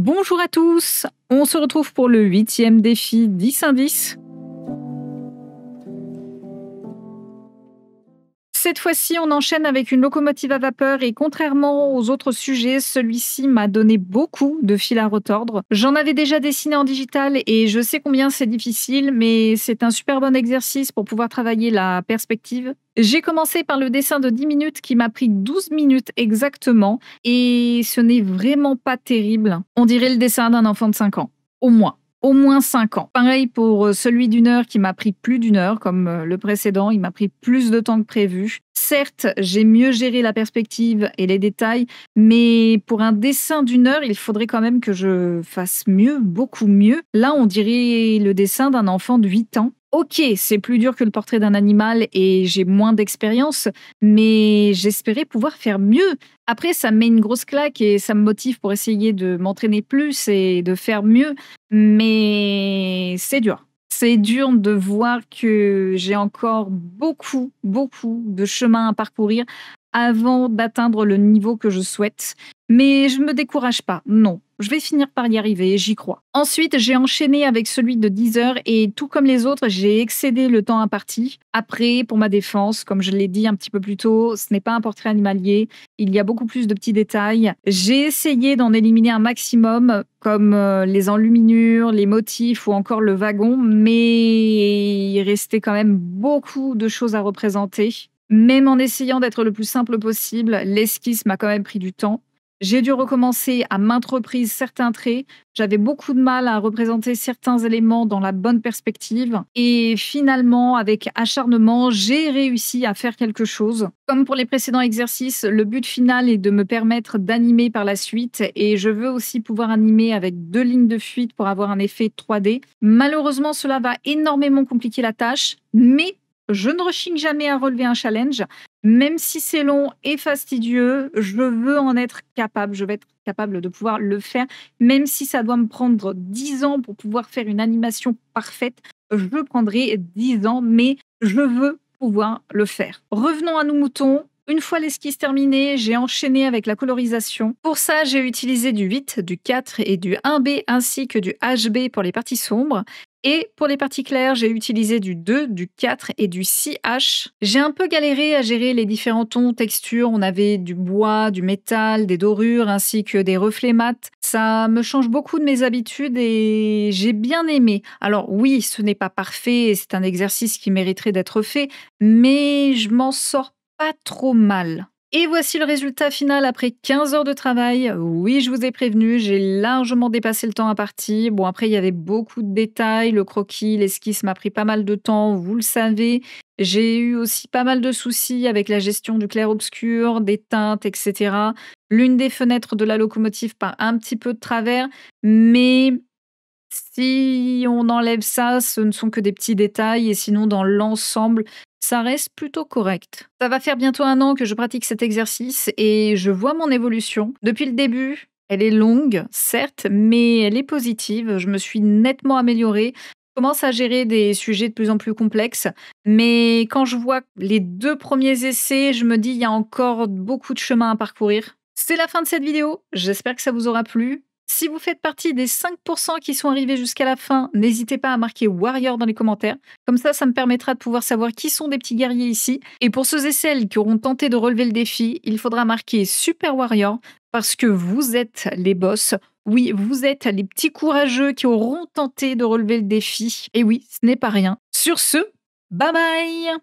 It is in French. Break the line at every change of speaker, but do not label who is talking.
Bonjour à tous, on se retrouve pour le 8e défi 10 indices. Cette fois-ci, on enchaîne avec une locomotive à vapeur et contrairement aux autres sujets, celui-ci m'a donné beaucoup de fil à retordre. J'en avais déjà dessiné en digital et je sais combien c'est difficile, mais c'est un super bon exercice pour pouvoir travailler la perspective. J'ai commencé par le dessin de 10 minutes qui m'a pris 12 minutes exactement et ce n'est vraiment pas terrible. On dirait le dessin d'un enfant de 5 ans, au moins. Au moins 5 ans. Pareil pour celui d'une heure qui m'a pris plus d'une heure, comme le précédent, il m'a pris plus de temps que prévu. Certes, j'ai mieux géré la perspective et les détails, mais pour un dessin d'une heure, il faudrait quand même que je fasse mieux, beaucoup mieux. Là, on dirait le dessin d'un enfant de 8 ans. Ok, c'est plus dur que le portrait d'un animal et j'ai moins d'expérience, mais j'espérais pouvoir faire mieux. Après, ça me met une grosse claque et ça me motive pour essayer de m'entraîner plus et de faire mieux, mais c'est dur. C'est dur de voir que j'ai encore beaucoup, beaucoup de chemin à parcourir avant d'atteindre le niveau que je souhaite. Mais je ne me décourage pas, non. Je vais finir par y arriver, j'y crois. Ensuite, j'ai enchaîné avec celui de 10 heures et tout comme les autres, j'ai excédé le temps imparti. Après, pour ma défense, comme je l'ai dit un petit peu plus tôt, ce n'est pas un portrait animalier. Il y a beaucoup plus de petits détails. J'ai essayé d'en éliminer un maximum, comme les enluminures, les motifs ou encore le wagon, mais il restait quand même beaucoup de choses à représenter. Même en essayant d'être le plus simple possible, l'esquisse m'a quand même pris du temps. J'ai dû recommencer à maintes reprises certains traits. J'avais beaucoup de mal à représenter certains éléments dans la bonne perspective. Et finalement, avec acharnement, j'ai réussi à faire quelque chose. Comme pour les précédents exercices, le but final est de me permettre d'animer par la suite. Et je veux aussi pouvoir animer avec 2 lignes de fuite pour avoir un effet 3D. Malheureusement, cela va énormément compliquer la tâche, mais je ne rechigne jamais à relever un challenge. Même si c'est long et fastidieux, je veux en être capable. Je vais être capable de pouvoir le faire. Même si ça doit me prendre 10 ans pour pouvoir faire une animation parfaite, je prendrai 10 ans, mais je veux pouvoir le faire. Revenons à nos moutons. Une fois l'esquisse terminée, j'ai enchaîné avec la colorisation. Pour ça, j'ai utilisé du 8, du 4 et du 1B ainsi que du HB pour les parties sombres. Et pour les parties claires, j'ai utilisé du 2, du 4 et du 6H. J'ai un peu galéré à gérer les différents tons, textures. On avait du bois, du métal, des dorures ainsi que des reflets mat. Ça me change beaucoup de mes habitudes et j'ai bien aimé. Alors oui, ce n'est pas parfait et c'est un exercice qui mériterait d'être fait, mais je m'en sors pas trop mal. Et voici le résultat final après 15 heures de travail. Oui, je vous ai prévenu, j'ai largement dépassé le temps imparti. Bon, après, il y avait beaucoup de détails. Le croquis, l'esquisse m'a pris pas mal de temps, vous le savez. J'ai eu aussi pas mal de soucis avec la gestion du clair-obscur, des teintes, etc. L'une des fenêtres de la locomotive part un petit peu de travers, mais si on enlève ça, ce ne sont que des petits détails et sinon, dans l'ensemble, ça reste plutôt correct. Ça va faire bientôt 1 an que je pratique cet exercice et je vois mon évolution. Depuis le début, elle est longue, certes, mais elle est positive. Je me suis nettement améliorée. Je commence à gérer des sujets de plus en plus complexes, mais quand je vois les 2 premiers essais, je me dis il y a encore beaucoup de chemin à parcourir. C'est la fin de cette vidéo. J'espère que ça vous aura plu. Si vous faites partie des 5% qui sont arrivés jusqu'à la fin, n'hésitez pas à marquer Warrior dans les commentaires. Comme ça me permettra de pouvoir savoir qui sont des petits guerriers ici. Et pour ceux et celles qui auront tenté de relever le défi, il faudra marquer Super Warrior parce que vous êtes les boss. Oui, vous êtes les petits courageux qui auront tenté de relever le défi. Et oui, ce n'est pas rien. Sur ce, bye bye!